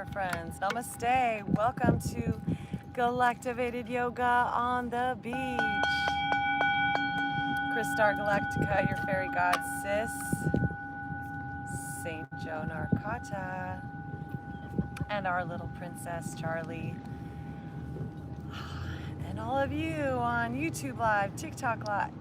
super friends. Namaste. Welcome to Galactivated Yoga on the beach. Kristar Galactica, your fairy god sis. Saint Joan Arcata. And our little princess Charlie. And all of you on YouTube Live, TikTok Live.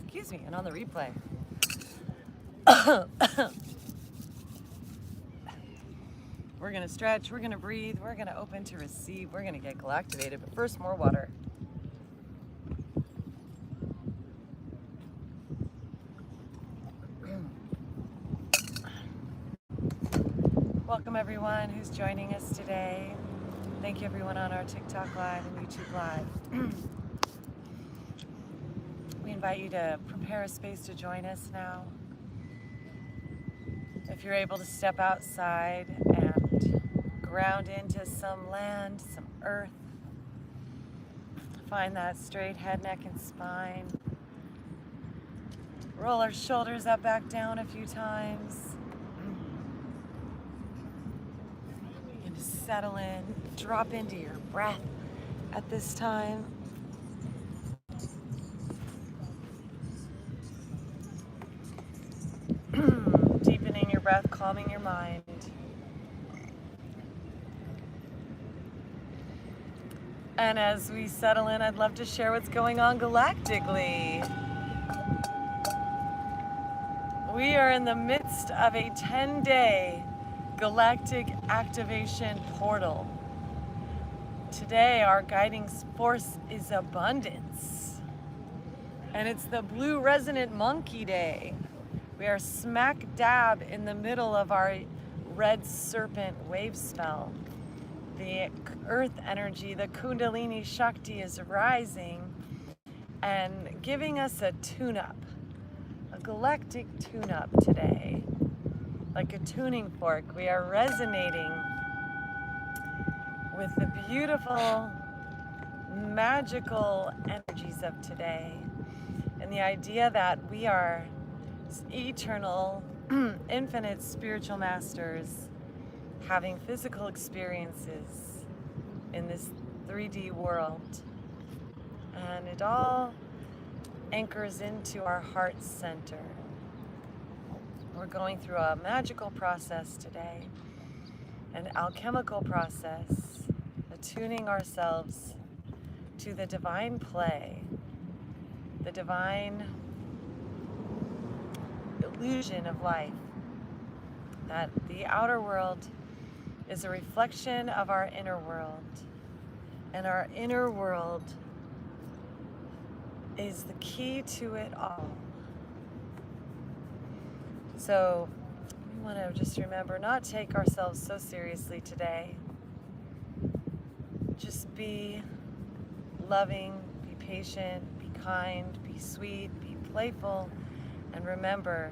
Excuse me, and on the replay. We're gonna stretch, we're gonna breathe, we're gonna open to receive, we're gonna get galactivated, but first more water. Welcome everyone who's joining us today. Thank you everyone on our TikTok Live and YouTube Live. We invite you to prepare a space to join us now. If you're able to step outside and ground into some land, some earth, find that straight head, neck, and spine. Roll our shoulders up, back down a few times. Begin to settle in, drop into your breath at this time. Deepening your breath, calming your mind. And as we settle in, I'd love to share what's going on galactically. We are in the midst of a 10-day galactic activation portal. Today, our guiding force is abundance. And it's the Blue Resonant Monkey Day. We are smack dab in the middle of our red serpent wave spell. The earth energy, the Kundalini Shakti is rising and giving us a tune-up, a galactic tune-up today. Like a tuning fork, we are resonating with the beautiful, magical energies of today. And the idea that we are eternal, infinite spiritual masters having physical experiences in this 3D world. And it all anchors into our heart center. We're going through a magical process today, an alchemical process, attuning ourselves to the divine play, the divine illusion of life, that the outer world is a reflection of our inner world, and our inner world is the key to it all. So we want to just remember, not take ourselves so seriously today. Just be loving, be patient, be kind, be sweet, be playful, and remember,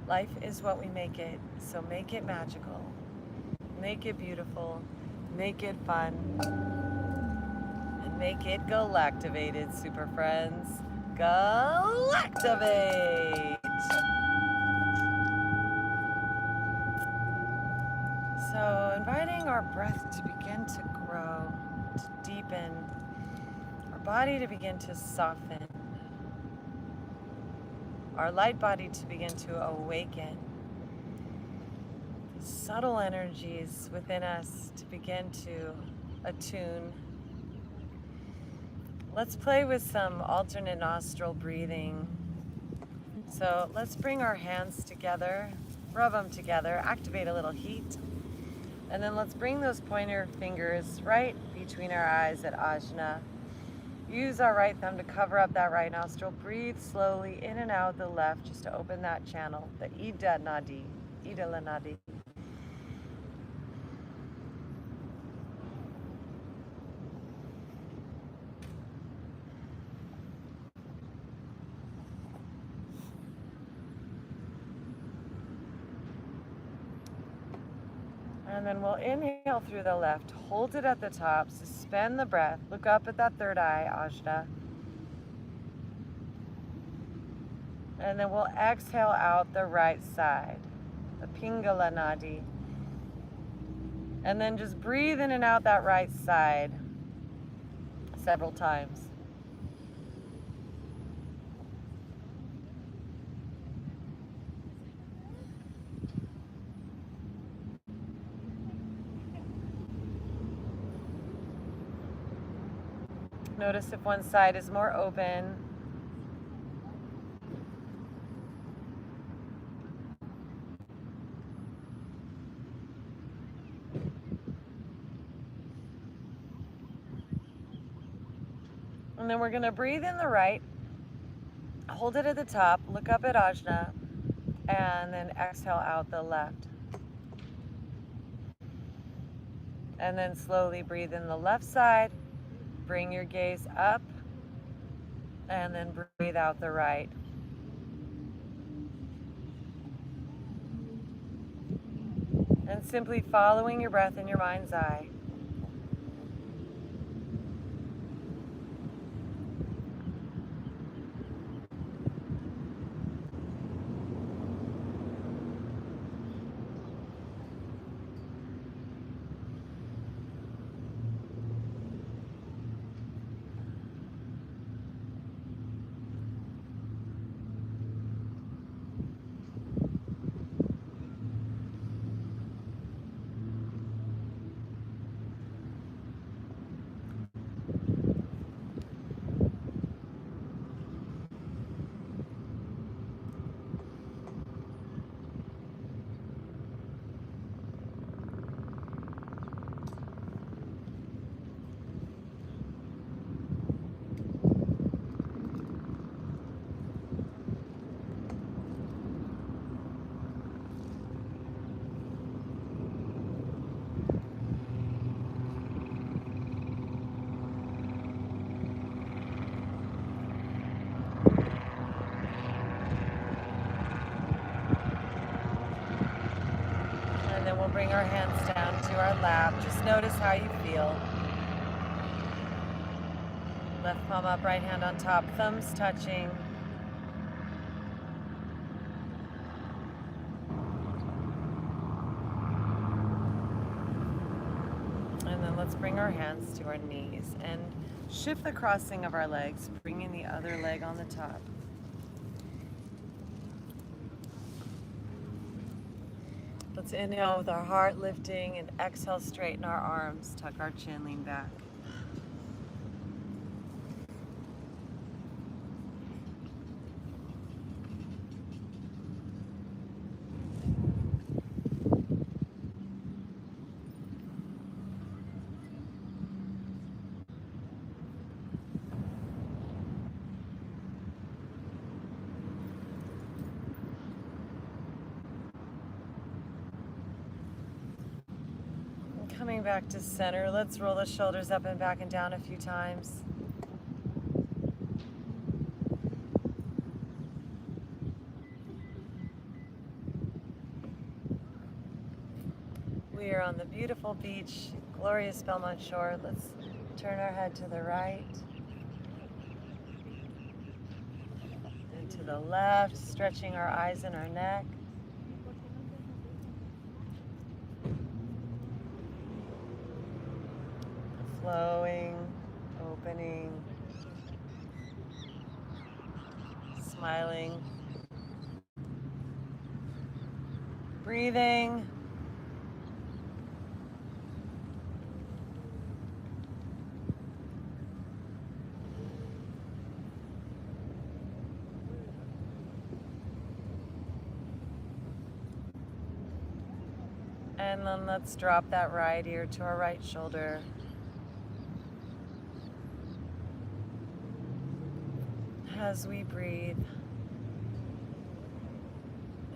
life is what we make it, so make it magical, make it beautiful, make it fun, and make it galactivated, super friends. Galactivate! So inviting our breath to begin to grow, to deepen, our body to begin to soften, our light body to begin to awaken, subtle energies within us to begin to attune. Let's play with some alternate nostril breathing. So let's bring our hands together, rub them together, activate a little heat, and then let's bring those pointer fingers right between our eyes at Ajna. Use our right thumb to cover up that right nostril. Breathe slowly in and out the left just to open that channel, the Ida Nadi, Ida Nadi. And then we'll inhale through the left, hold it at the top, suspend the breath, look up at that third eye, Ajna. And then we'll exhale out the right side, the Pingala Nadi. And then just breathe in and out that right side several times. Notice if one side is more open. And then we're going to breathe in the right, hold it at the top, look up at Ajna, and then exhale out the left. And then slowly breathe in the left side, bring your gaze up, and then breathe out the right. And simply following your breath in your mind's eye. And then we'll bring our hands down to our lap. Just notice how you feel. Left palm up, right hand on top, thumbs touching. And then let's bring our hands to our knees and shift the crossing of our legs, bringing the other leg on the top. Let's inhale with our heart lifting and exhale, straighten our arms, tuck our chin, lean back. Coming back to center, let's roll the shoulders up and back and down a few times. We are on the beautiful beach, glorious Belmont shore. Let's turn our head to the right and to the left, stretching our eyes and our neck. Flowing, opening, smiling, breathing. And then let's drop that right ear to our right shoulder. As we breathe,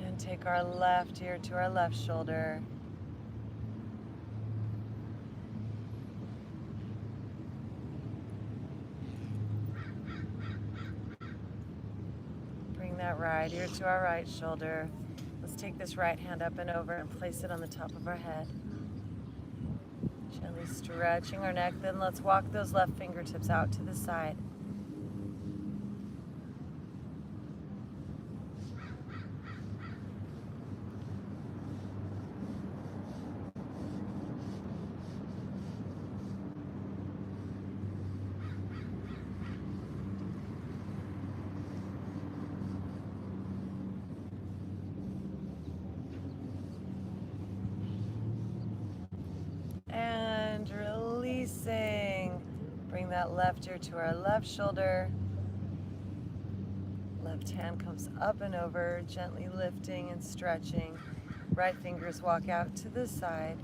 and take our left ear to our left shoulder. Bring that right ear to our right shoulder. Let's take this right hand up and over and place it on the top of our head. Gently stretching our neck. Then let's walk those left fingertips out to the side. that left ear to our left shoulder. Left hand comes up and over, gently lifting and stretching. Right fingers walk out to the side.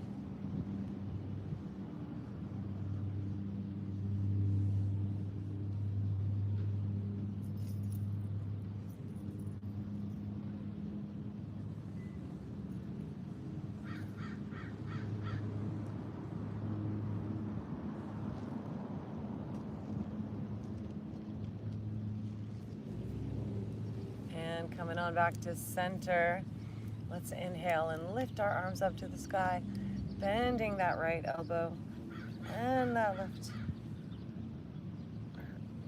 And coming on back to center. Let's inhale and lift our arms up to the sky, bending that right elbow and that left.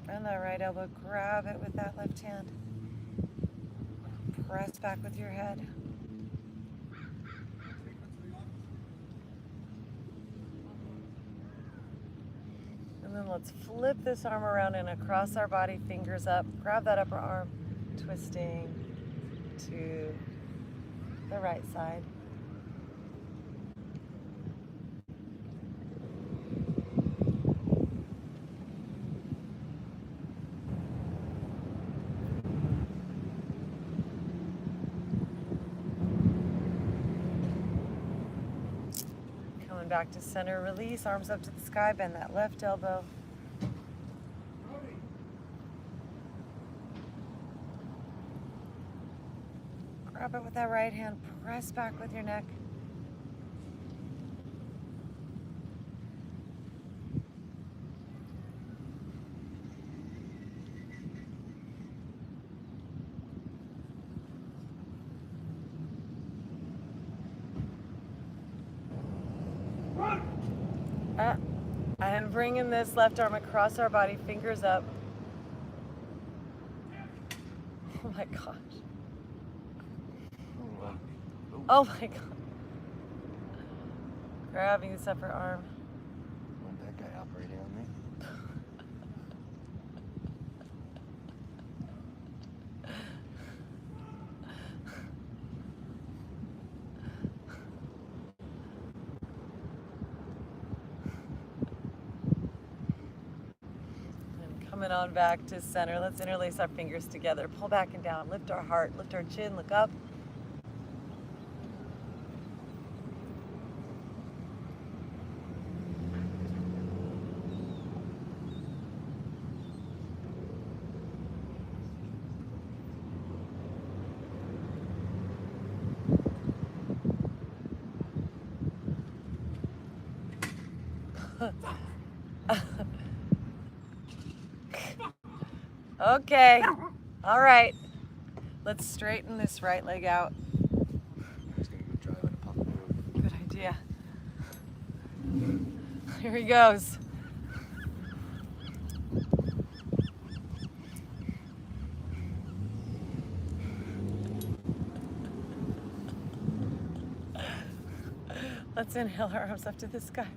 Bend that right elbow, grab it with that left hand. Press back with your head. And then let's flip this arm around and across our body, fingers up. Grab that upper arm, twisting to the right side. Coming back to center, release, arms up to the sky, bend that left elbow. Grab it with that right hand, press back with your neck. And bringing this left arm across our body, fingers up. Oh my gosh. Oh my God. Grabbing this upper arm. Want that guy operating on me? And coming on back to center. Let's interlace our fingers together. Pull back and down. Lift our heart. Lift our chin. Look up. Okay, all right. Let's straighten this right leg out. He's gonna go drive on a public road. Good idea. Here he goes. Let's inhale our arms up to the sky.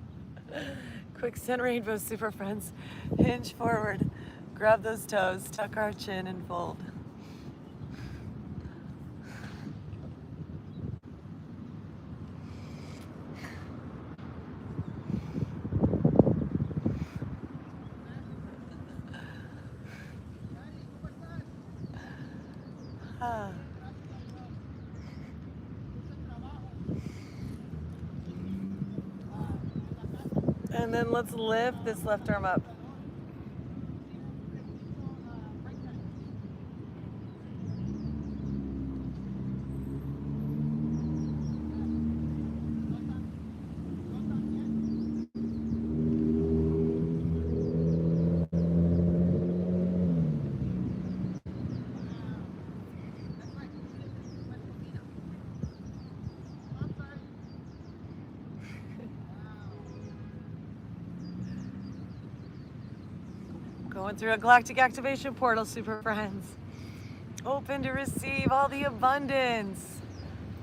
Quicksand rainbow, super friends. Hinge forward. Grab those toes, tuck our chin and fold. And then let's lift this left arm up. Going through a galactic activation portal, super friends. Open to receive all the abundance.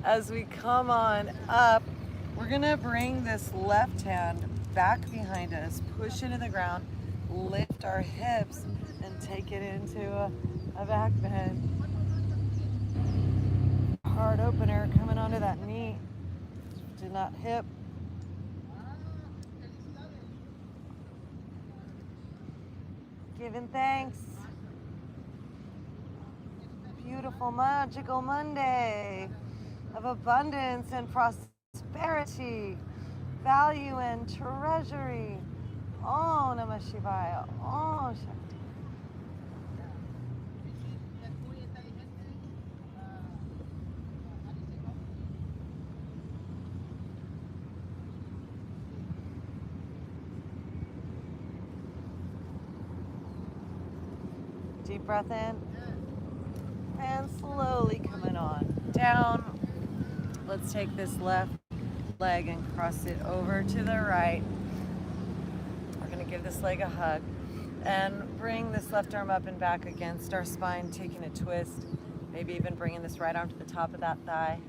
As we come on up, we're gonna bring this left hand back behind us, push into the ground, lift our hips, and take it into a back bend. Heart opener coming onto that knee. Do not hip. Giving thanks. Beautiful, magical Monday of abundance and prosperity, value and treasury. Om Namah Shivaya. Om Shakti. Deep breath in and slowly coming on down. Let's take this left leg and cross it over to the right. We're going to give this leg a hug and bring this left arm up and back against our spine, taking a twist, maybe even bringing this right arm to the top of that thigh.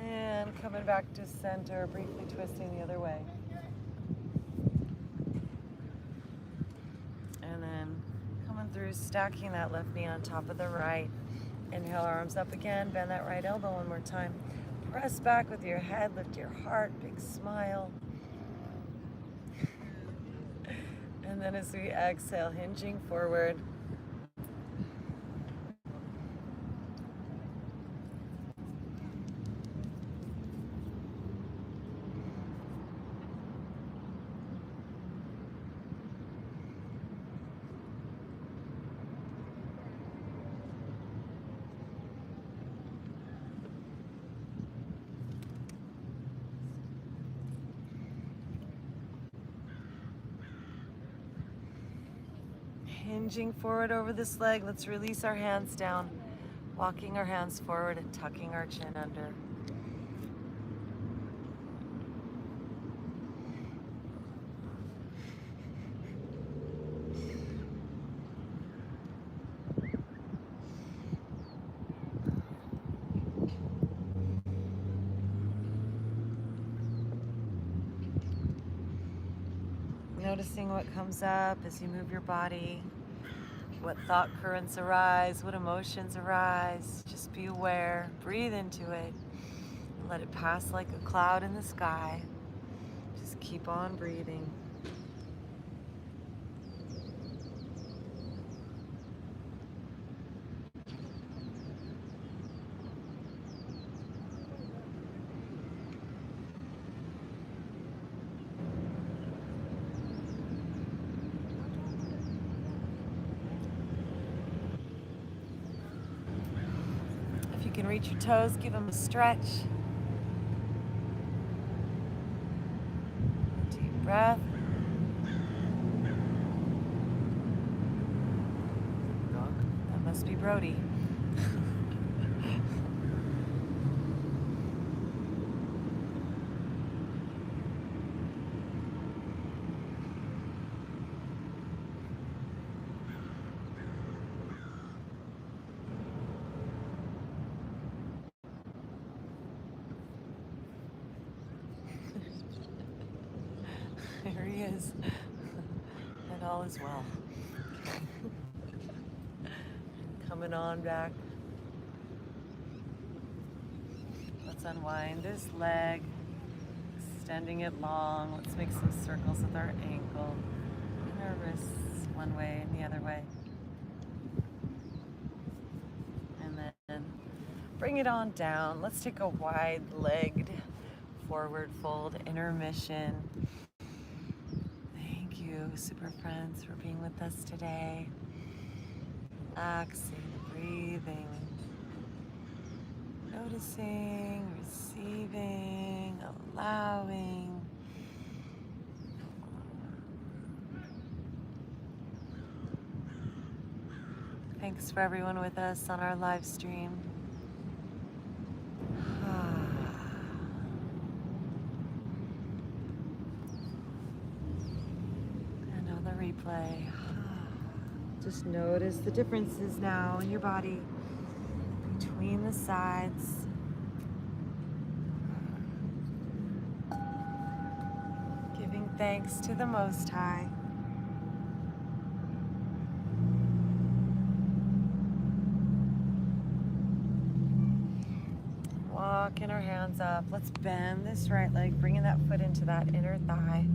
And coming back to center, briefly twisting the other way. And then coming through, stacking that left knee on top of the right. Inhale, arms up again, bend that right elbow one more time. Press back with your head, lift your heart, big smile. And then as we exhale, hinging forward. Hinging forward over this leg. Let's release our hands down, walking our hands forward and tucking our chin under. Noticing what comes up as you move your body, what thought currents arise, what emotions arise. Just be aware, breathe into it, and let it pass like a cloud in the sky. Just keep on breathing. If you can reach your toes, give them a stretch. Deep breath. That must be Brody. There he is. And all is well. Coming on back. Let's unwind this leg, extending it long. Let's make some circles with our ankle and our wrists one way and the other way. And then bring it on down. Let's take a wide-legged forward fold, intermission. Thank you, super friends, for being with us today. Relaxing, breathing, noticing, receiving, allowing. Thanks for everyone with us on our live stream. And on the replay. Just notice the differences now in your body between the sides. Giving thanks to the Most High. Walking our hands up. Let's bend this right leg, bringing that foot into that inner thigh.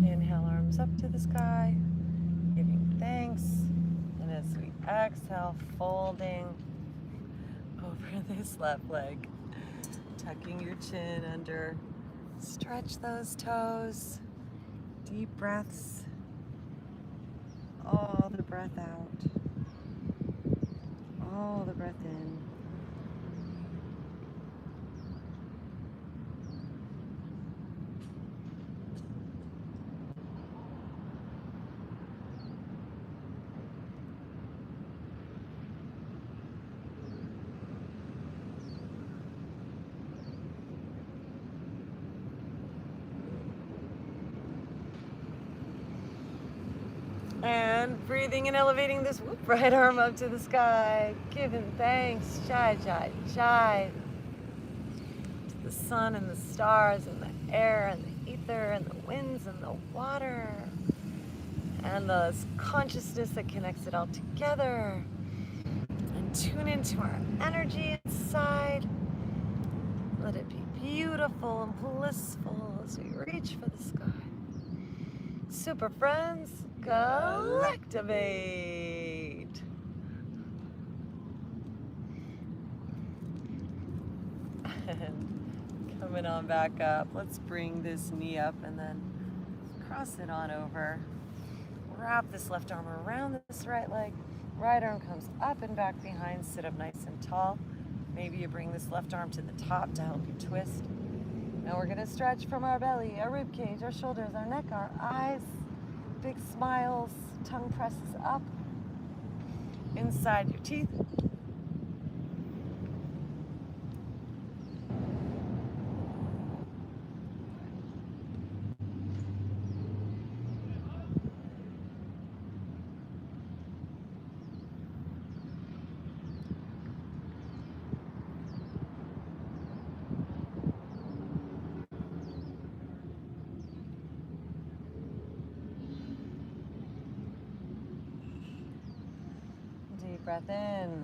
Inhale, arms up to the sky, giving thanks. And as we exhale, folding over this left leg, tucking your chin under. Stretch those toes. Deep breaths. All the breath out. All the breath in. And breathing and elevating this right arm up to the sky, giving thanks, jai, jai, jai, to the sun and the stars and the air and the ether and the winds and the water and the consciousness that connects it all together. And tune into our energy inside. Let it be beautiful and blissful as we reach for the sky. Super friends, Galactivate. And coming on back up, let's bring this knee up and then cross it on over. Wrap this left arm around this right leg. Right arm comes up and back behind. Sit up nice and tall. Maybe you bring this left arm to the top to help you twist. Now we're gonna stretch from our belly, our rib cage, our shoulders, our neck, our eyes. Big smiles, tongue presses up inside your teeth. Deep breath in.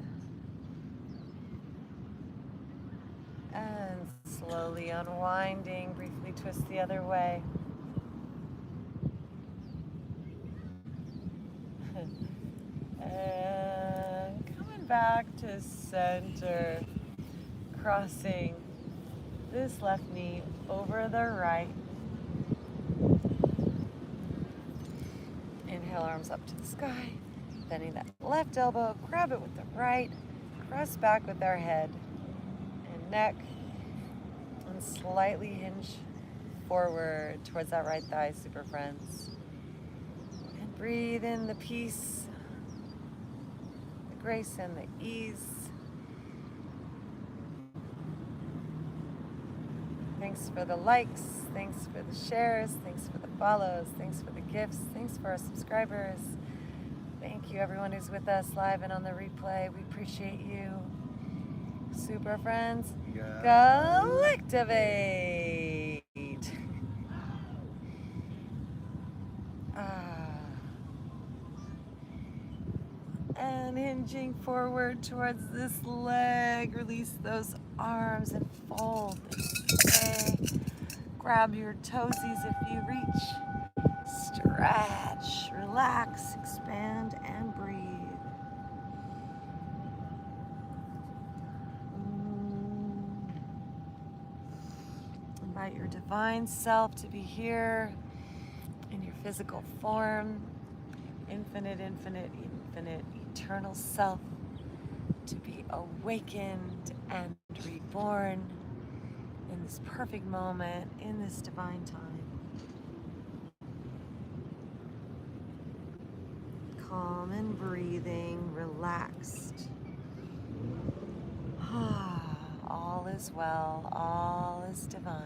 And slowly unwinding, briefly twist the other way. And coming back to center, crossing this left knee over the right. Inhale, arms up to the sky. Bending that left elbow, grab it with the right, press back with our head and neck, and slightly hinge forward towards that right thigh, super friends. And breathe in the peace, the grace and the ease. Thanks for the likes, thanks for the shares, thanks for the follows, thanks for the gifts, thanks for our subscribers. Thank you everyone who's with us live and on the replay. We appreciate you. Super friends, Galactivate. And hinging forward towards this leg. Release those arms and fold this way. Grab your toesies if you reach. Stretch, relax, expand, and breathe. Invite your divine self to be here in your physical form. Infinite, infinite, infinite, eternal self to be awakened and reborn in this perfect moment, in this divine time. calm and breathing, relaxed. All is well, all is divine.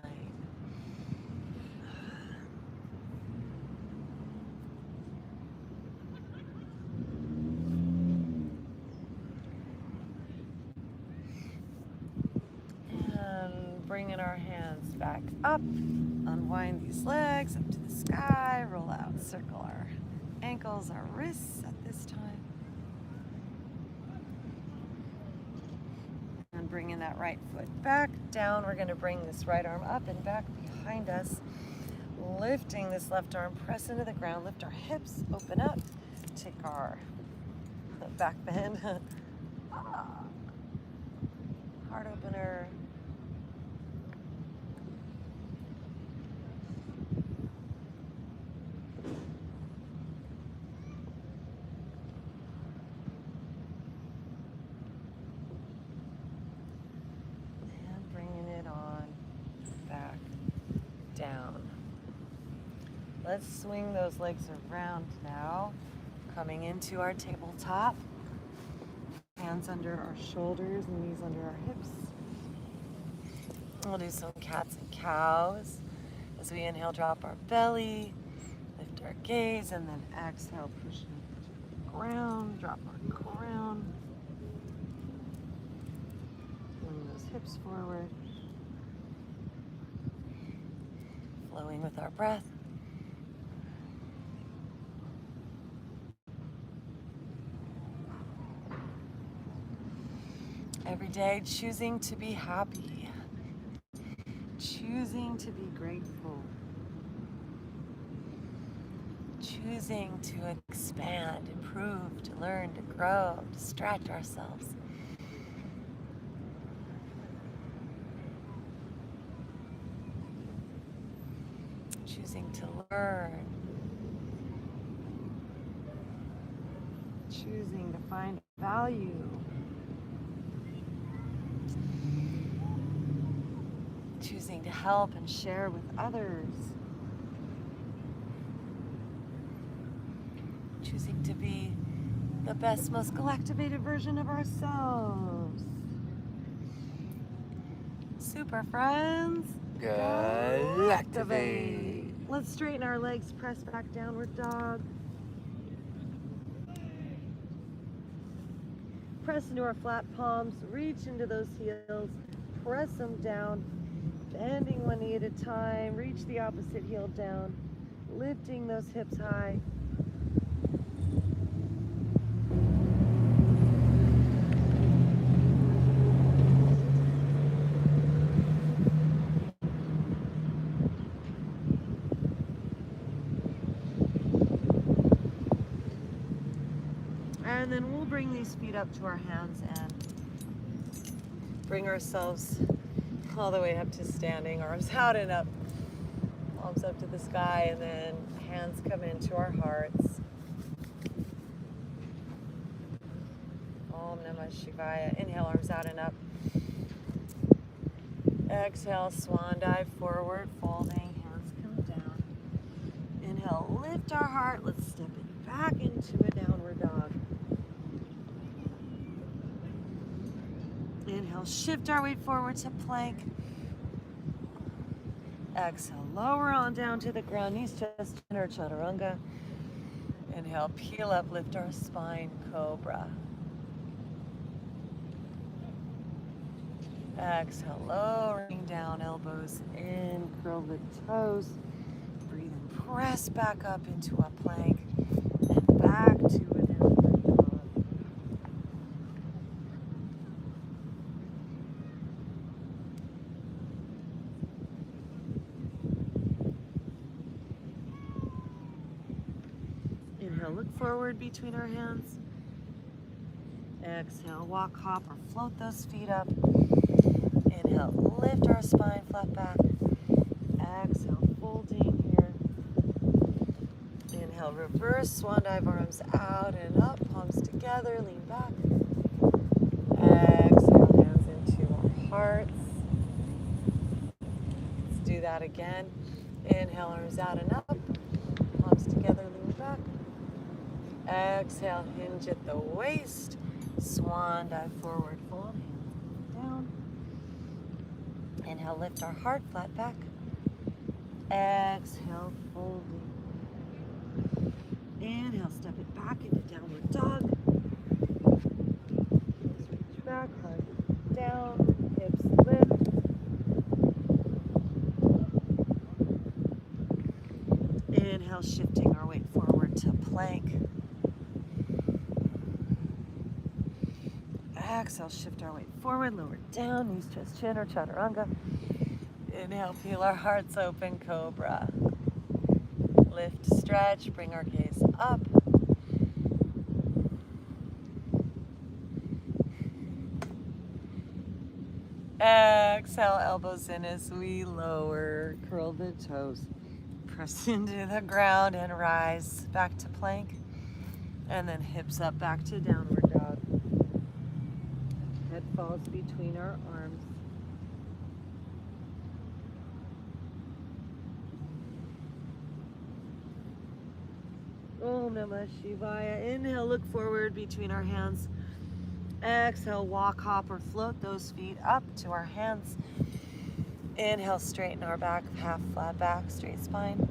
And bringing our hands back up, unwind these legs up to the sky, roll out, circle our ankles, our wrists at this time. And bringing that right foot back down, we're going to bring this right arm up and back behind us. Lifting this left arm, press into the ground, lift our hips, open up, take our back bend. Heart opener. And bringing it on back down. Let's swing those legs around now. Coming into our tabletop. Hands under our shoulders, knees under our hips. We'll do some cats and cows. As we inhale, drop our belly, lift our gaze, and then exhale, push into the ground, drop our crown. Bring those hips forward. Flowing with our breath. Every day, choosing to be happy, choosing to be grateful, choosing to expand, improve, to learn, to grow, to stretch ourselves. Choosing to learn, choosing to find value. Choosing to help and share with others. Choosing to be the best, most galactivated version of ourselves. Super friends. Galactivate. Let's straighten our legs, press back, downward dog. Press into our flat palms, reach into those heels, press them down. Bending one knee at a time, reach the opposite heel down, lifting those hips high. And then we'll bring these feet up to our hands and bring ourselves all the way up to standing, arms out and up, palms up to the sky, and then hands come into our hearts. Om Namah Shivaya. Inhale, arms out and up. Exhale, swan dive forward, folding, hands come down. Inhale, lift our heart. Let's step it back into a downward dog. Inhale, shift our weight forward to plank. Exhale, lower on down to the ground, knees just in our chaturanga. Inhale, peel up, lift our spine, cobra. Exhale, lowering down, elbows in, curl the toes. Breathe and press back up into a plank and back to a downward dog. Inhale, look forward between our hands. Exhale, walk, hop, or float those feet up. Inhale, lift our spine, flat back. Exhale, folding here. Inhale, reverse swan dive, arms out and up, palms together, lean back. Exhale, hands into our hearts. Let's do that again. Inhale, arms out and up, palms together, lean back. Exhale, hinge at the waist. Swan dive forward, fold, hands down. Inhale, lift our heart, flat back. Exhale, folding. Inhale, step it back into downward dog. Reach back, heart down, hips lift. Inhale, shifting our weight forward to plank. Exhale, shift our weight forward, lower down, knees, chest, chin, or chaturanga. Inhale, peel our hearts open, cobra. Lift, stretch, bring our gaze up. Exhale, elbows in as we lower, curl the toes. Press into the ground and rise back to plank. And then hips up back to downward dog. Head falls between our arms. Om Namah Shivaya. Inhale, look forward between our hands. Exhale, walk, hop, or float those feet up to our hands. Inhale, straighten our back, half flat back, straight spine.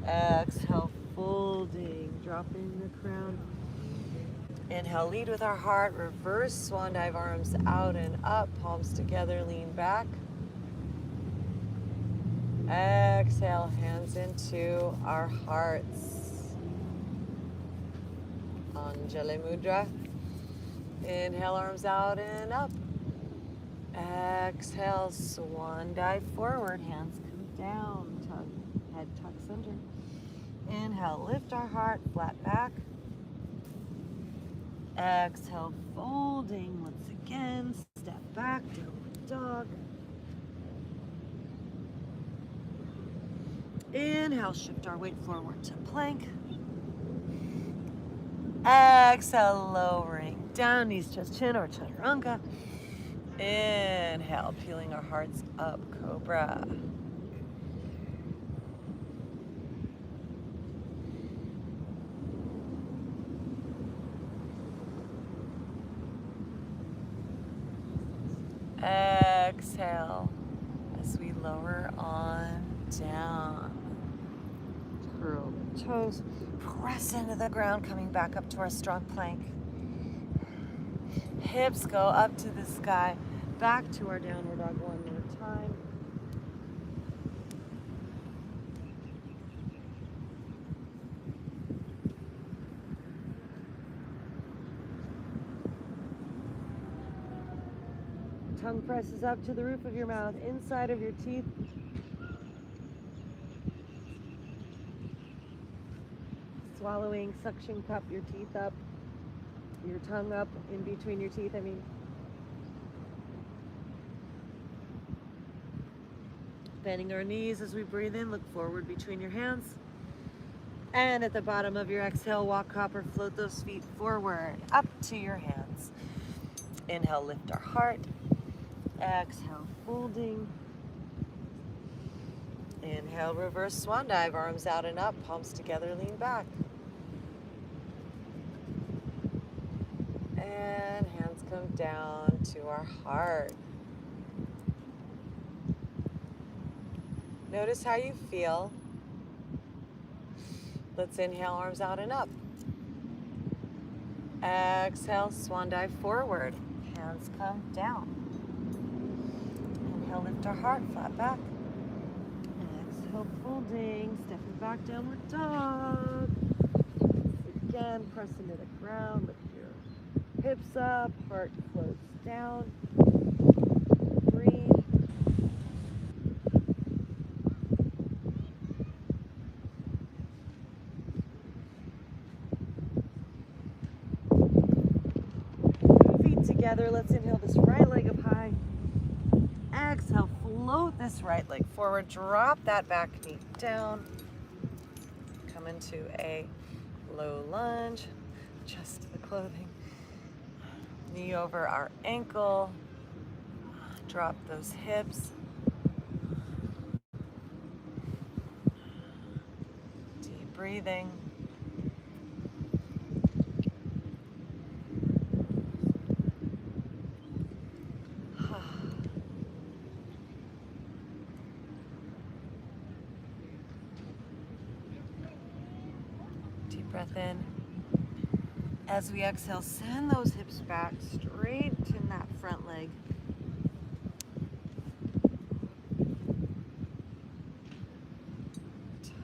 Exhale, folding, dropping the crown. Inhale, lead with our heart, reverse swan dive, arms out and up, palms together, lean back. Exhale, hands into our hearts. Anjali Mudra. Inhale, arms out and up. Exhale, swan dive forward, hands come down, head tucks under. Inhale, lift our heart, flat back. Exhale, folding once again, step back, downward dog. Inhale, shift our weight forward to plank. Exhale, lowering down, knees, chest, chin, or chaturanga. Inhale, peeling our hearts up, cobra. Exhale as we lower on down. Curl the toes, press into the ground, coming back up to our strong plank. Hips go up to the sky, back to our downward dog one more time. Tongue presses up to the roof of your mouth, inside of your teeth. Swallowing, suction cup your teeth up, your tongue up in between your teeth, Bending our knees as we breathe in, look forward between your hands. And at the bottom of your exhale, walk, hop, or float those feet forward, up to your hands. Inhale, lift our heart. Exhale, folding. Inhale, reverse swan dive, arms out and up, palms together, lean back. And hands come down to our heart. Notice how you feel. Let's inhale, arms out and up. Exhale, swan dive forward. Hands come down. Inhale, lift our heart, flat back. Exhale, folding, stepping back, downward dog. Again, press into the ground, lift your hips up, heart floats down. Breathe. Feet together, let's inhale this right leg up high. Exhale, float this right leg forward, drop that back knee down. Come into a low lunge, adjust the clothing. Knee over our ankle, drop those hips. Deep breathing. breath in. As we exhale, send those hips back, straighten that front leg.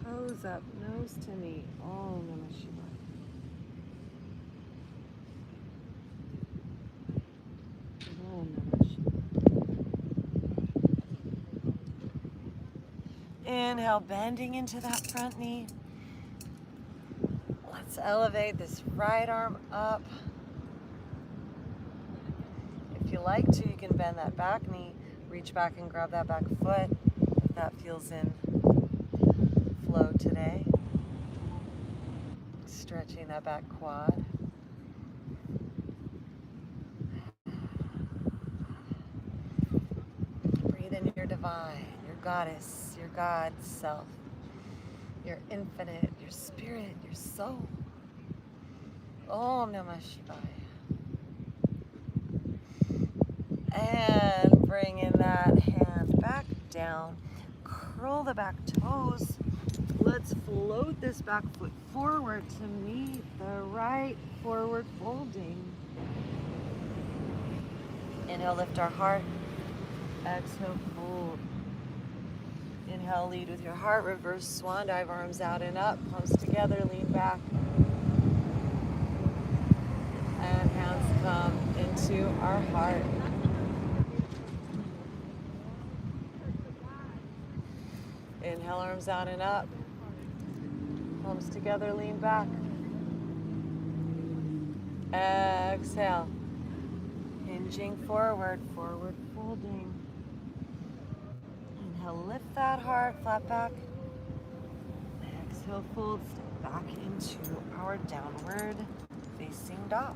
Toes up, nose to knee. Om Namah Shivaya. Om Namah Shivaya. Inhale, bending into that front knee. Let's elevate this right arm up. If you like to, you can bend that back knee, reach back and grab that back foot if that feels in flow today. Stretching that back quad. Breathe in your divine, your goddess, your God self, your infinite, your spirit, your soul. Om Namah Shivaya. And bring in that hand back down. Curl the back toes. Let's float this back foot forward to meet the right forward folding. Inhale, lift our heart. Exhale, fold. Inhale, lead with your heart. Reverse swan dive, arms out and up. Palms together, lean back. And hands come into our heart. Inhale, arms out and up. Palms together, lean back. Exhale. Hinging forward, forward folding. Inhale, lift that heart, flat back. Exhale, fold, step back into our downward facing dog.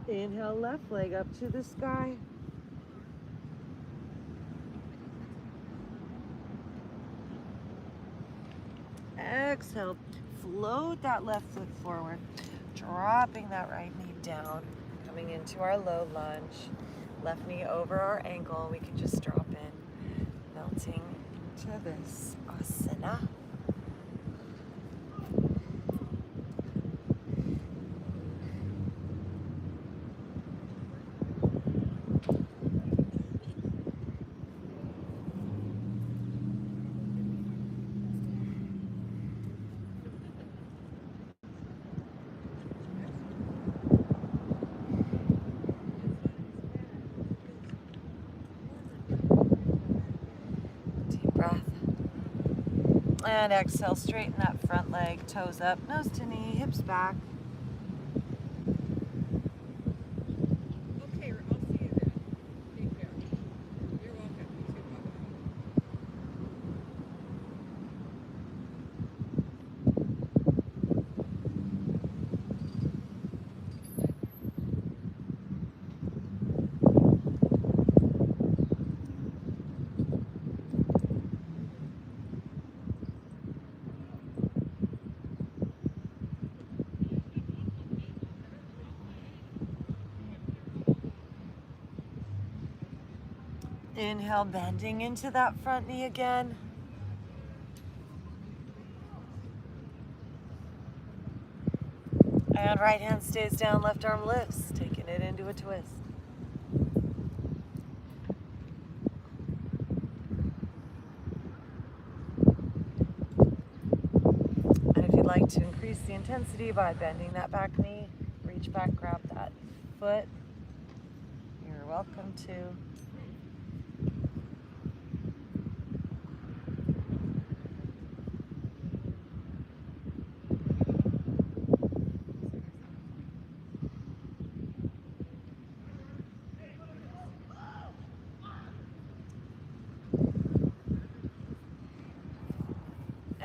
Inhale, left leg up to the sky. Exhale, float that left foot forward, dropping that right knee down, coming into our low lunge. Left knee over our ankle, we can just drop in, melting to this asana. And exhale, straighten that front leg, toes up, nose to knee, hips back. Okay, I'll see you then. Take care. You're welcome. You too. Inhale, bending into that front knee again. And right hand stays down, left arm lifts, taking it into a twist. And if you'd like to increase the intensity by bending that back knee, reach back, grab that foot. You're welcome to.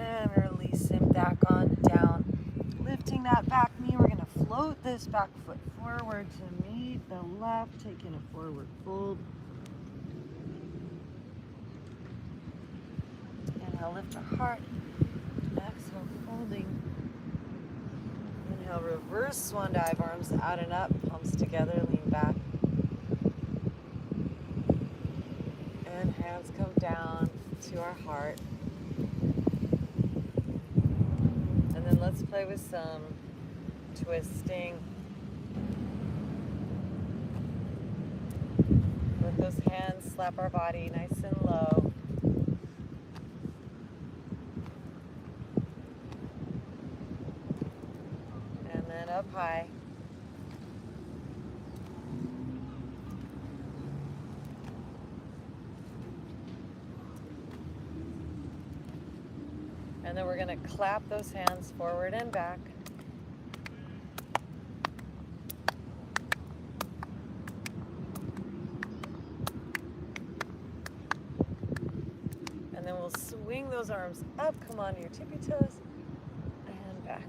And releasing back on down. Lifting that back knee, we're going to float this back foot forward to meet the left, taking a forward fold. Inhale, lift our heart. Exhale, So folding. Inhale, reverse swan dive, arms out and up, palms together, lean back. And hands come down to our heart. And then let's play with some twisting. Let those hands slap our body nice and low. And then up high. And then we're going to clap those hands forward and back. And then we'll swing those arms up, come onto your tippy toes, and back.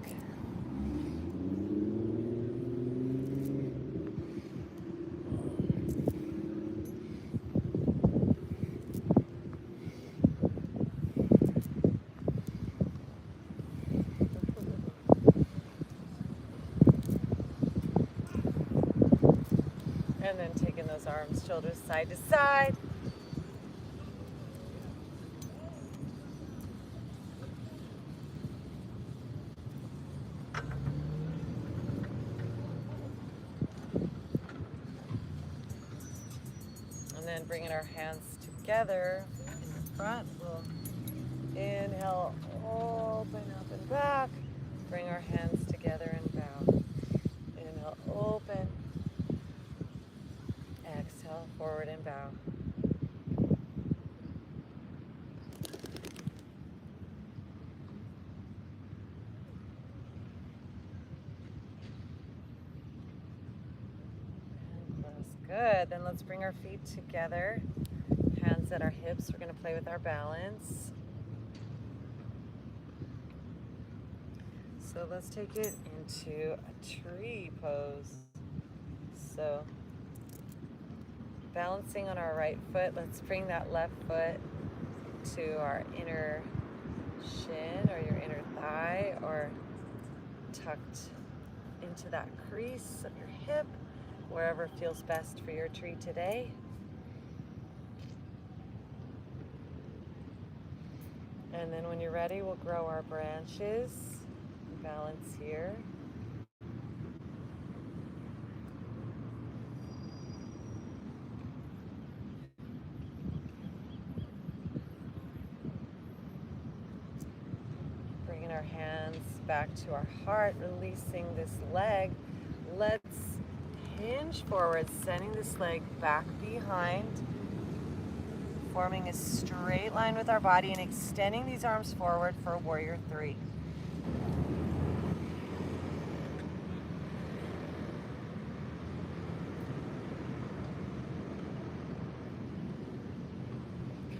And then taking those arms, shoulders side to side. And then bringing our hands together in the front. We'll inhale, open up and back. Bring our hands together and bow. Inhale, open. Exhale, forward and bow. And close. Good. Then let's bring our feet together. Hands at our hips. We're going to play with our balance. So let's take it into a tree pose. So balancing on our right foot, let's bring that left foot to our inner shin or your inner thigh, or tucked into that crease of your hip, wherever feels best for your tree today. And then when you're ready, we'll grow our branches. Balance here. Bringing our hands back to our heart, releasing this leg. Let's hinge forward, sending this leg back behind, forming a straight line with our body and extending these arms forward for warrior three.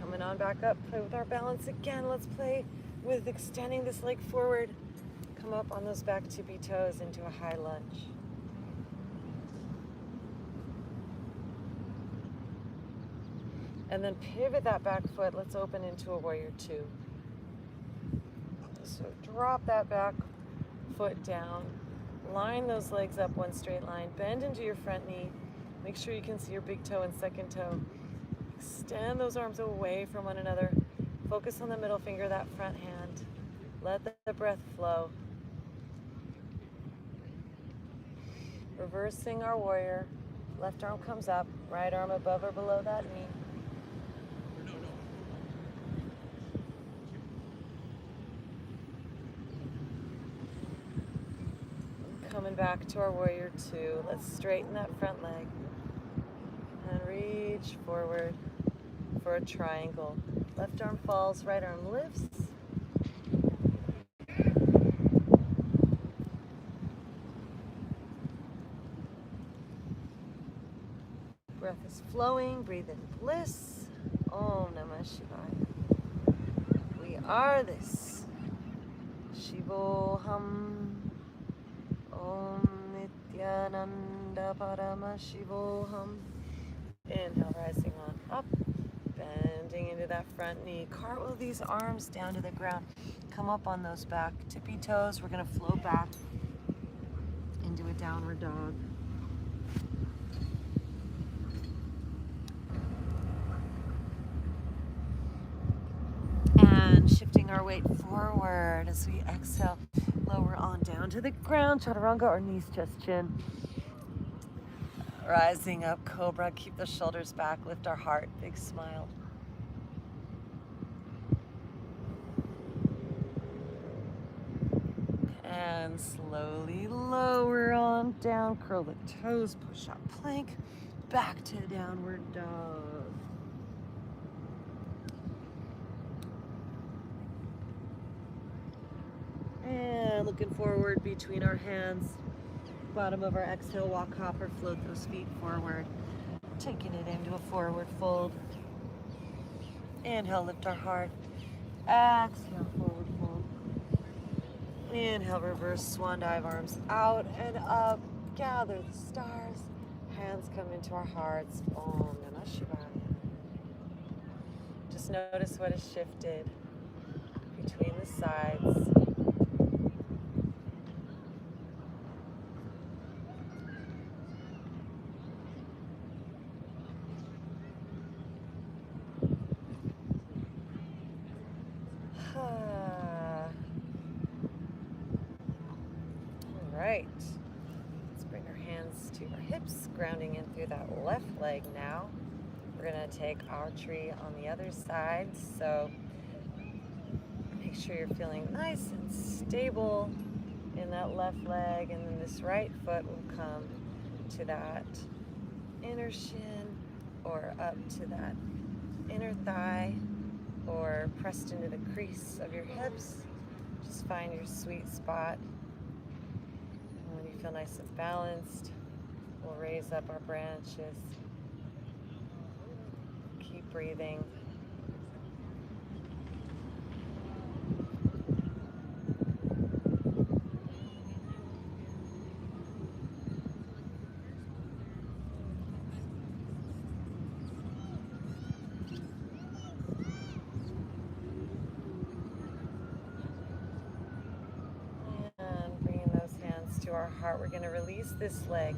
Coming on back up, play with our balance again. Let's play with extending this leg forward. Come up on those back tippy toes into a high lunge. And then pivot that back foot. Let's open into a warrior two. So drop that back foot down. Line those legs up one straight line. Bend into your front knee. Make sure you can see your big toe and second toe. Extend those arms away from one another. Focus on the middle finger, that front hand. Let the breath flow. Reversing our warrior. Left arm comes up, right arm above or below that knee. Coming back to our warrior two. Let's straighten that front leg. And reach forward for a triangle. Left arm falls, right arm lifts. Breath is flowing, breathe in bliss. Om Namah Shivaya. We are this. Shivoham. Om Nityananda Parama Shivoham. Inhale, rising on up. Bending into that front knee. Cartwheel these arms down to the ground. Come up on those back tippy toes. We're gonna float back into a downward dog. And shifting our weight forward as we exhale, lower on down to the ground, chaturanga or knees, chest, chin. Rising up, cobra, keep the shoulders back, lift our heart, big smile. And slowly lower on down, curl the toes, push up plank, back to downward dog. And looking forward between our hands. Bottom of our exhale, walk, hop, or float those feet forward. Taking it into a forward fold. Inhale, lift our heart. Exhale, forward fold. Inhale, reverse swan dive, arms out and up. Gather the stars. Hands come into our hearts. Om Namah Shivaya. Just notice what has shifted between the sides. Right. Let's bring our hands to our hips, grounding in through that left leg now. We're going to take our tree on the other side. So make sure you're feeling nice and stable in that left leg. And then this right foot will come to that inner shin or up to that inner thigh or pressed into the crease of your hips. Just find your sweet spot. When you feel nice and balanced, we'll raise up our branches. Keep breathing. To our heart, we're going to release this leg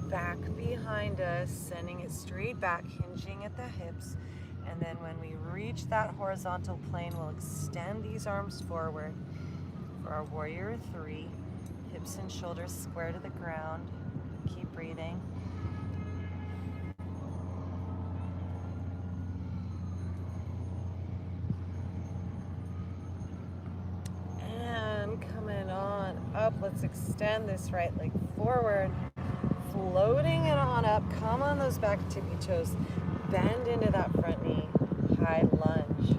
back behind us, sending it straight back, hinging at the hips. And then when we reach that horizontal plane, we'll extend these arms forward for our warrior three. Hips and shoulders square to the ground. Keep breathing. Coming on up, let's extend this right leg forward, floating it on up. Come on those back tippy toes, bend into that front knee, high lunge.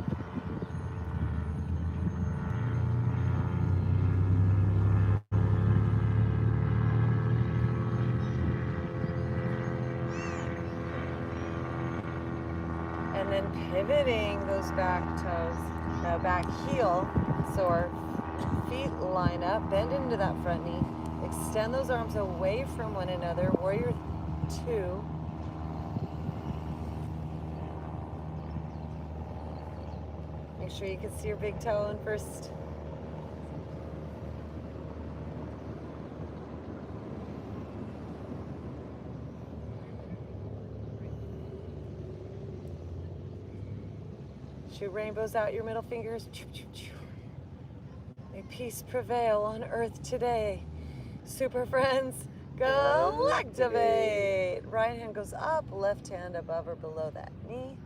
And then pivoting those back toes, back heel, so our feet line up, bend into that front knee, extend those arms away from one another, warrior two. Make sure you can see your big toe in first. Shoot rainbows out your middle fingers. May peace prevail on earth today. Super friends, Galactivate. Right hand goes up, left hand above or below that knee.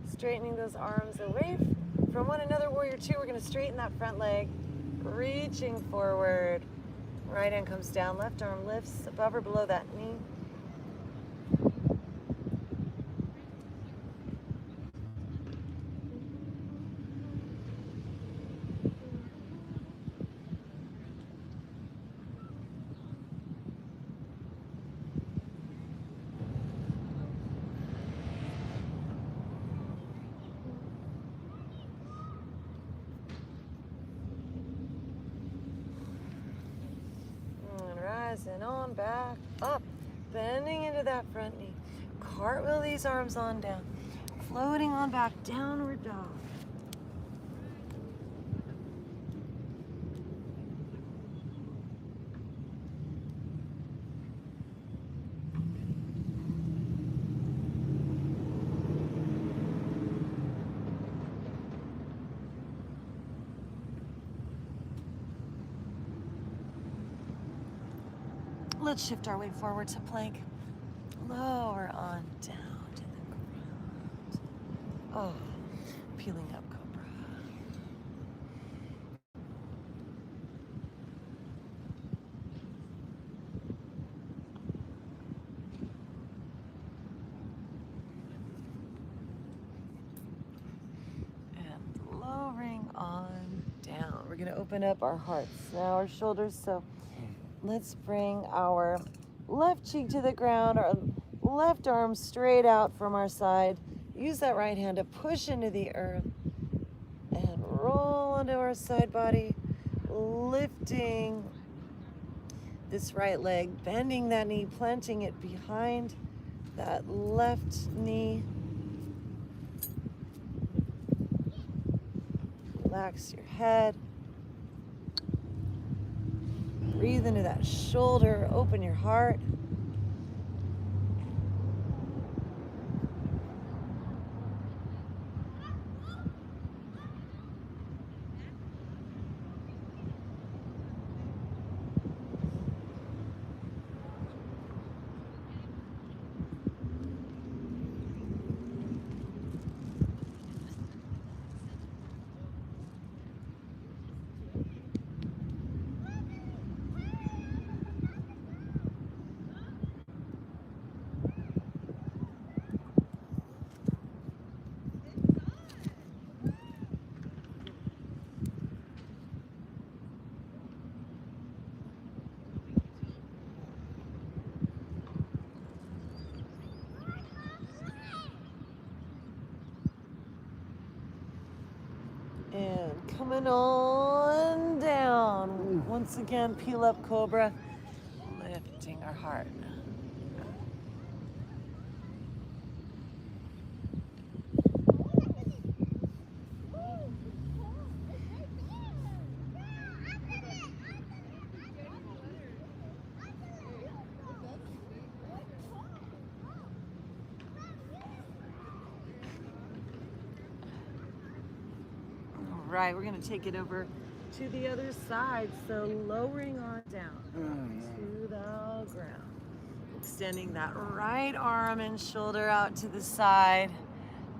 Straightening those arms away from one another, warrior two. We're going to straighten that front leg, reaching forward. Right hand comes down, left arm lifts above or below that knee. and on back, up, bending into that front knee. Cartwheel these arms on down, floating on back, downward dog. Let's shift our weight forward to plank. Lower on down to the ground. Oh, peeling up cobra. And lowering on down. We're gonna open up our hearts, now our shoulders. So let's bring our left cheek to the ground, our left arm straight out from our side. Use that right hand to push into the earth and roll onto our side body, lifting this right leg, bending that knee, planting it behind that left knee. Relax your head. Breathe into that shoulder, open your heart. And coming on down. Once again, peel up cobra, lifting our heart. All right, we're gonna take it over to the other side. So lowering on down to the ground. Extending that right arm and shoulder out to the side.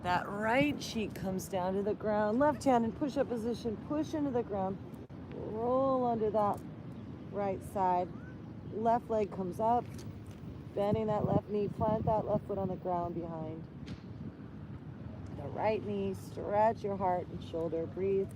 That right cheek comes down to the ground. Left hand in push-up position, push into the ground. Roll under that right side. Left leg comes up, bending that left knee, plant that left foot on the ground behind. The right knee, stretch your heart and shoulder, breathe.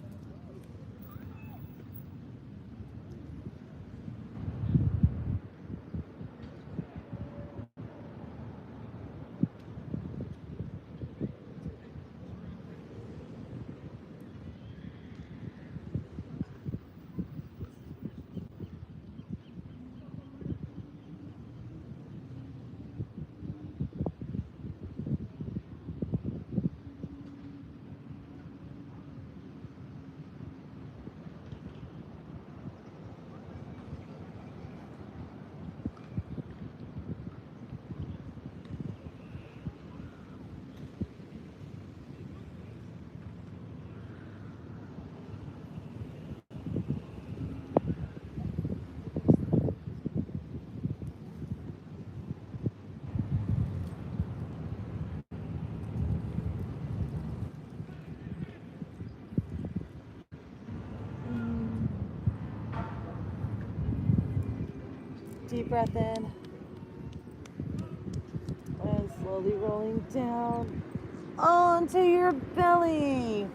Deep breath in. And slowly rolling down onto your belly.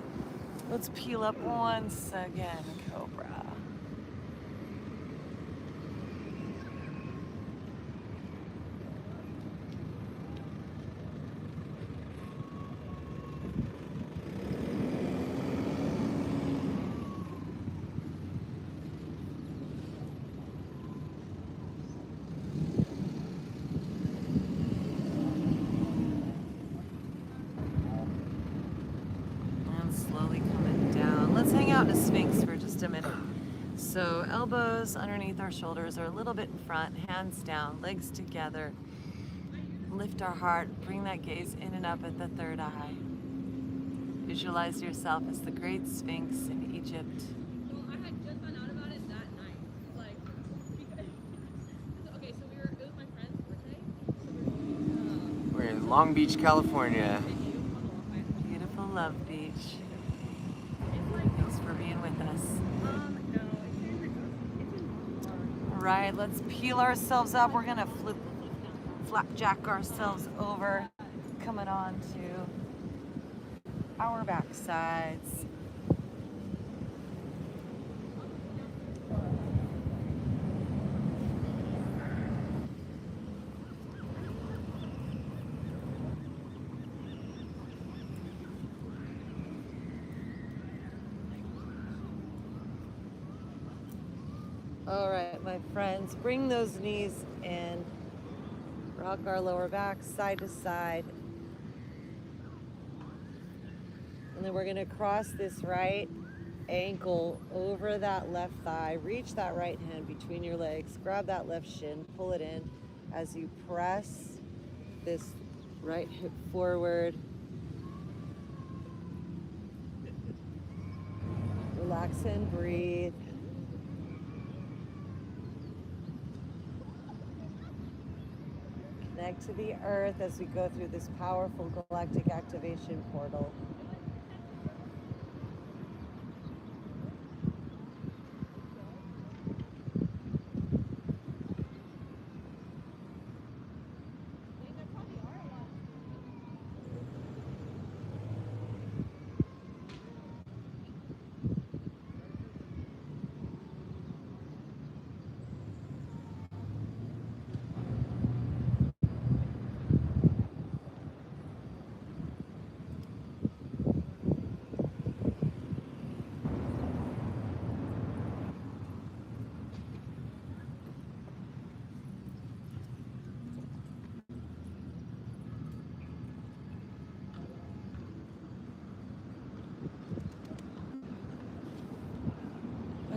Let's peel up once again, cobra. out in a sphinx for just a minute. So elbows underneath our shoulders or a little bit in front, hands down, legs together. Lift our heart, bring that gaze in and up at the third eye. Visualize yourself as the great sphinx in Egypt. Well, I had just found out about it that night. Like, because, okay, so it was my friend's birthday. So we were going We're in Long Beach, California. Beautiful Love Beach. It's like, Thanks for being with us. no, it's in All right, let's peel ourselves up. We're gonna flapjack ourselves over, coming on to our backsides. All right, my friends, bring those knees in. Rock our lower back side to side. And then we're gonna cross this right ankle over that left thigh. Reach that right hand between your legs. Grab that left shin, pull it in as you press this right hip forward. Relax and breathe. Connect to the earth as we go through this powerful galactic activation portal.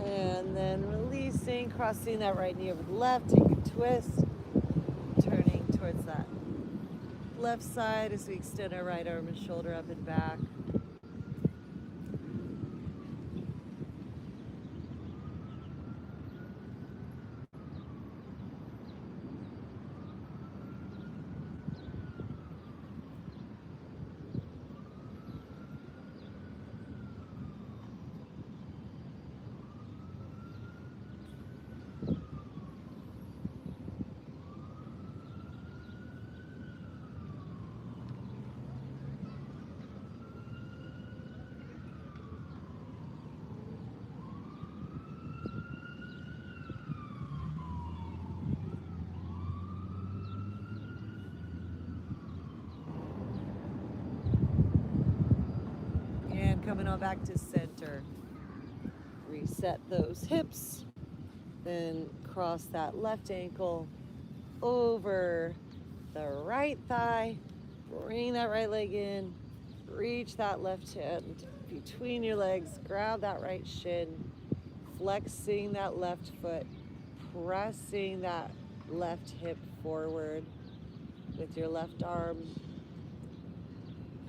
And then releasing, crossing that right knee over the left, take a twist, turning towards that left side as we extend our right arm and shoulder up and back. And coming on back to center. Reset those hips. Then cross that left ankle over the right thigh. Bring that right leg in. Reach that left hand between your legs. Grab that right shin. Flexing that left foot. Pressing that left hip forward with your left arm.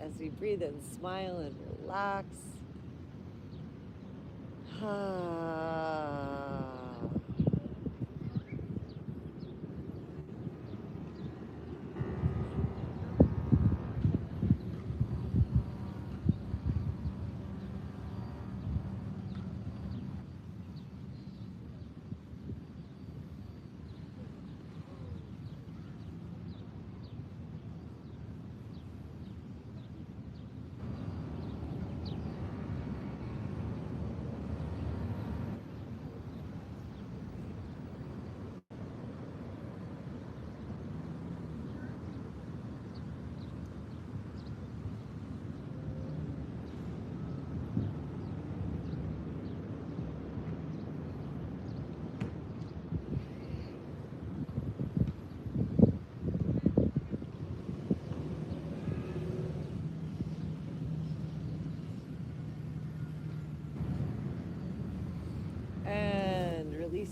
As we breathe in, smile and relax.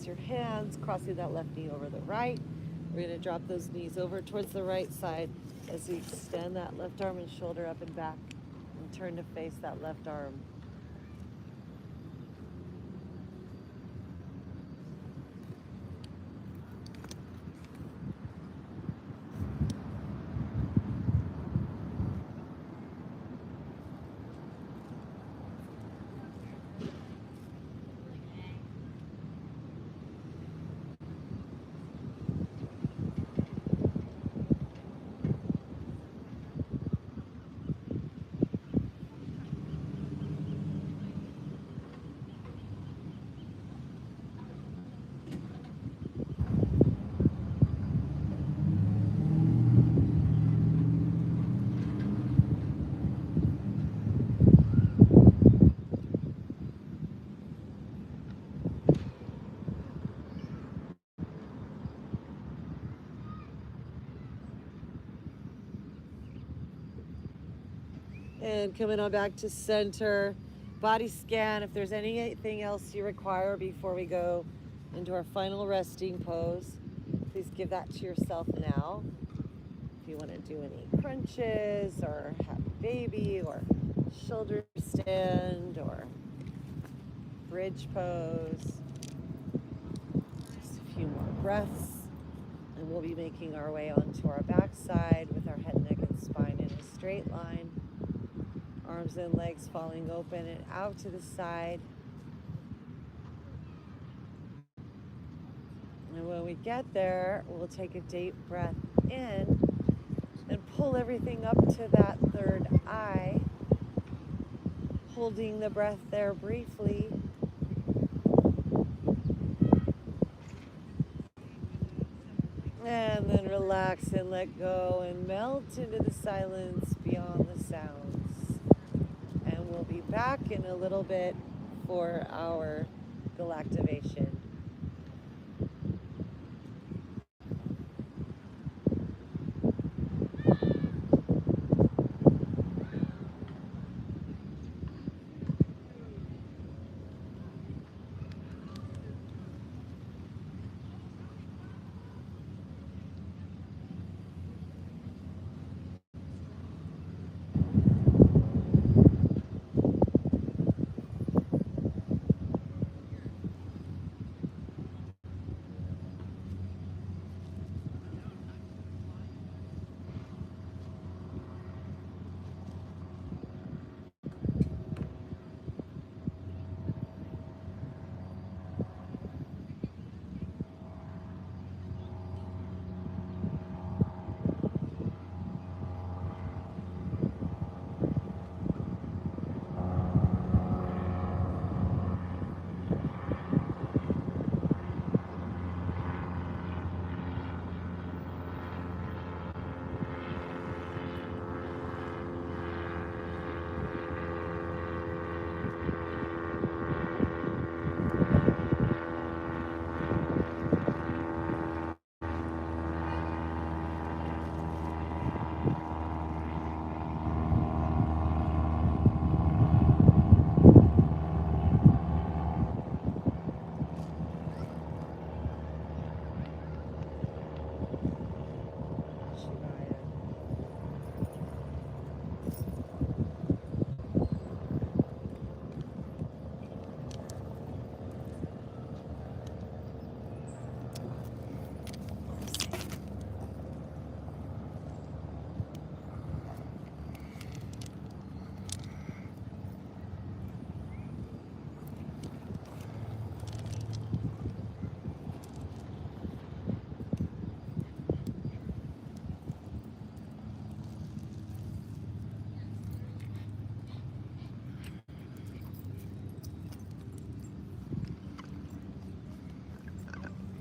use your hands, crossing that left knee over the right. We're going to drop those knees over towards the right side as we extend that left arm and shoulder up and back and turn to face that left arm. And coming on back to center, body scan. If there's anything else you require before we go into our final resting pose, please give that to yourself now. If you want to do any crunches or happy baby or shoulder stand or bridge pose. Just a few more breaths. And we'll be making our way onto our backside with our head, neck, and spine in a straight line. Arms and legs falling open and out to the side. And when we get there, we'll take a deep breath in and pull everything up to that third eye, holding the breath there briefly. And then relax and let go and melt into the silence beyond the sounds. And we'll be back in a little bit for our Galactivation.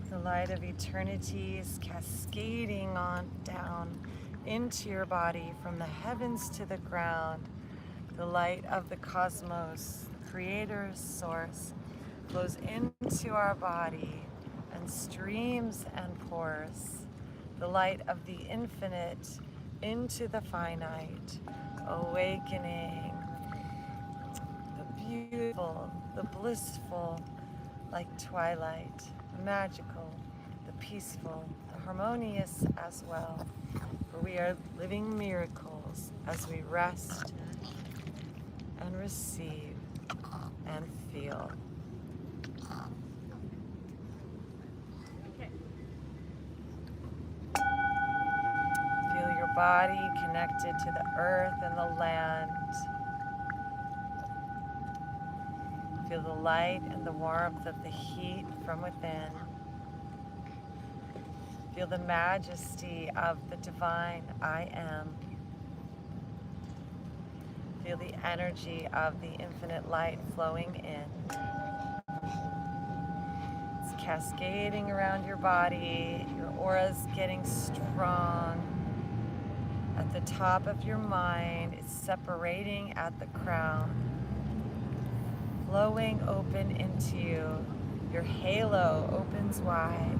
The light of eternity is cascading on down into your body from the heavens to the ground. The light of the cosmos, the creator's source, flows into our body and streams and pours. The light of the infinite into the finite, awakening the beautiful, the blissful, like twilight, the magical, the peaceful, the harmonious as well. For we are living miracles as we rest and receive and feel. Okay. Feel your body connected to the earth and the land. Feel the light and the warmth of the heat from within. Feel the majesty of the divine I am. Feel the energy of the infinite light flowing in. It's cascading around your body. Your aura's getting strong. At the top of your mind, it's separating at the crown, flowing open into you. Your halo opens wide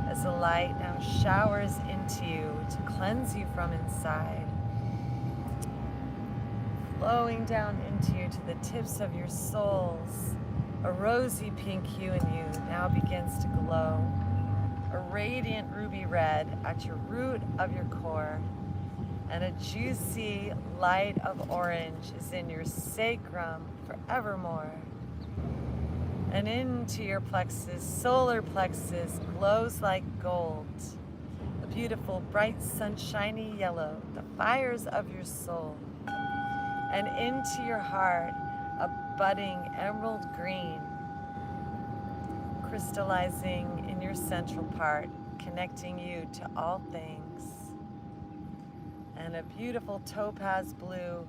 as the light now showers into you to cleanse you from inside, flowing down into you to the tips of your soles. A rosy pink hue in you now begins to glow, a radiant ruby red at your root of your core, and a juicy light of orange is in your sacrum forevermore. And into your plexus, solar plexus, glows like gold, a beautiful, bright, sunshiny yellow, the fires of your soul. And into your heart, a budding emerald green, crystallizing in your central part, connecting you to all things. And a beautiful topaz blue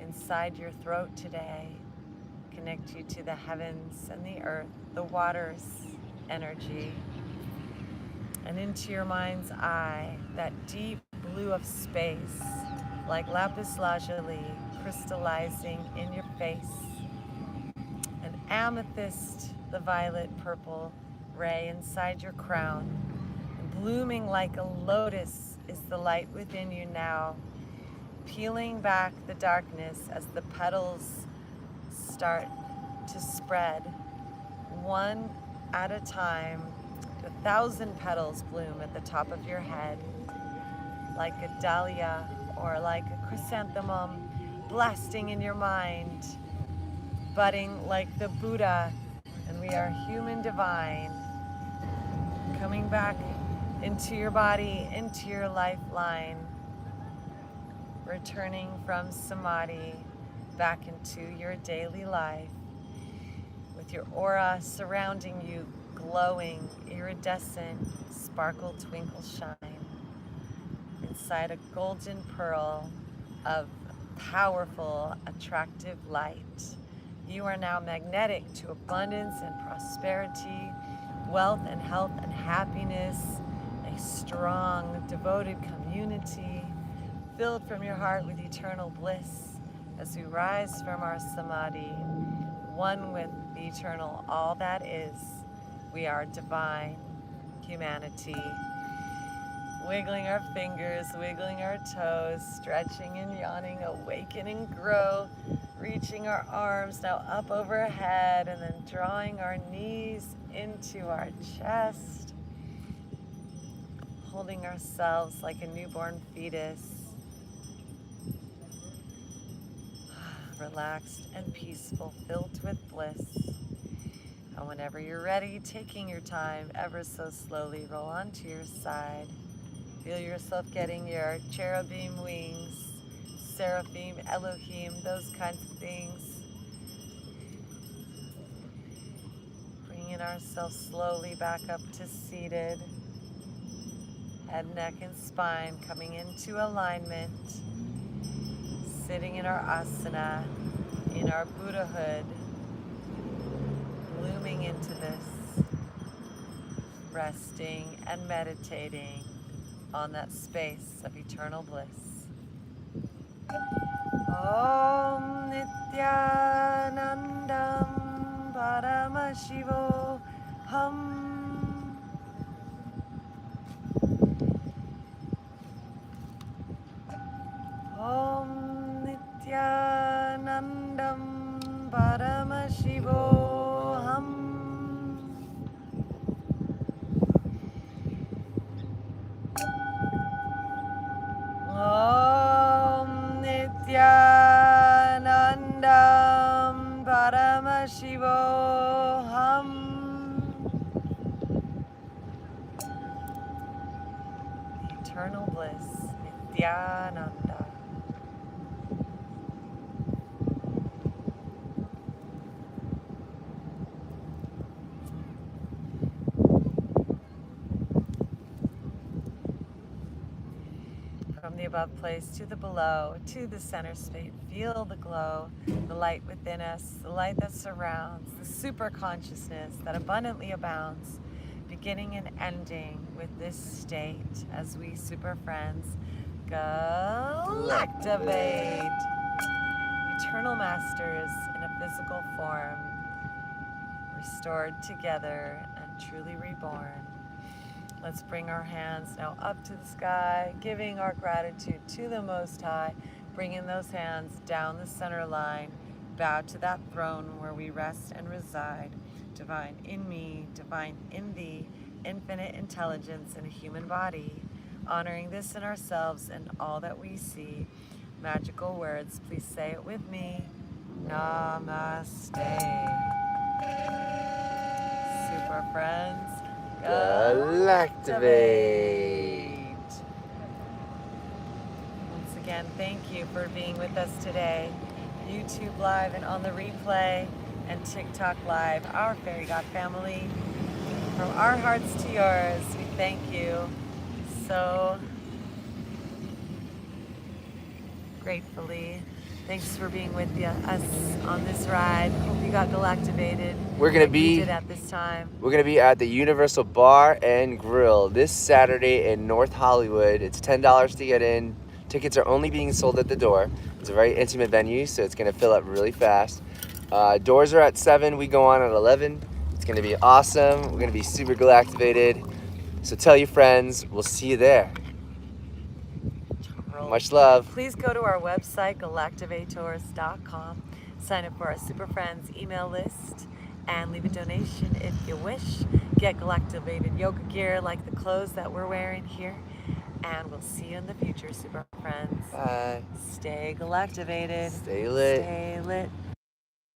inside your throat today, connect you to the heavens and the earth, the waters, energy. And into your mind's eye, that deep blue of space, like lapis lazuli, crystallizing in your face. An amethyst, the violet purple ray inside your crown. And blooming like a lotus is the light within you now, peeling back the darkness as the petals start to spread, one at a time. 1,000 petals bloom at the top of your head, like a dahlia or like a chrysanthemum, blasting in your mind, budding like the Buddha. And we are human divine, coming back into your body, into your lifeline, returning from samadhi back into your daily life, with your aura surrounding you, glowing, iridescent, sparkle, twinkle, shine, inside a golden pearl of powerful, attractive light. You are now magnetic to abundance and prosperity, wealth and health and happiness, a strong, devoted community, filled from your heart with eternal bliss as we rise from our samadhi, one with the eternal, all that is. We are divine humanity. Wiggling our fingers, wiggling our toes, stretching and yawning, awaken and grow, reaching our arms now up overhead and then drawing our knees into our chest, holding ourselves like a newborn fetus, relaxed and peaceful, filled with bliss. And whenever you're ready, taking your time, ever so slowly, roll onto your side. Feel yourself getting your cherubim wings, seraphim, Elohim, those kinds of things. Bringing ourselves slowly back up to seated. Head, neck, and spine coming into alignment. Sitting in our asana, in our Buddhahood, blooming into this, resting and meditating on that space of eternal bliss. Om Nityanandam Paramashivo Hum. Om Nityanandam Paramashivo Hum. Nityananda. From the above place to the below, to the center space, feel the glow, the light within us, the light that surrounds, the super consciousness that abundantly abounds, beginning and ending with this state as we super friends Galactivate. Eternal masters in a physical form, restored together and truly reborn. Let's bring our hands now up to the sky, giving our gratitude to the Most High, bringing those hands down the center line, bow to that throne where we rest and reside. Divine in me, divine in thee, infinite intelligence in a human body, honoring this in ourselves and all that we see. Magical words, please say it with me. Namaste. Super friends. Galactivate. Once again, thank you for being with us today. YouTube Live and on the replay, and TikTok Live, our Fairy God family. From our hearts to yours, we thank you so gratefully. Thanks for being with us on this ride. Hope you got galactivated. We're gonna like we be did at this time. We're gonna be at the Universal Bar and Grill this Saturday in North Hollywood. It's $10 to get in. Tickets are only being sold at the door. It's a very intimate venue, so it's gonna fill up really fast. Doors are at 7. We go on at 11. It's gonna be awesome. We're gonna be super galactivated. So tell your friends. We'll see you there. Much love. Please go to our website, Galactivators.com. Sign up for our Super Friends email list and leave a donation if you wish. Get Galactivated yoga gear like the clothes that we're wearing here. And we'll see you in the future, Super Friends. Bye. Stay galactivated. Stay lit. Stay lit.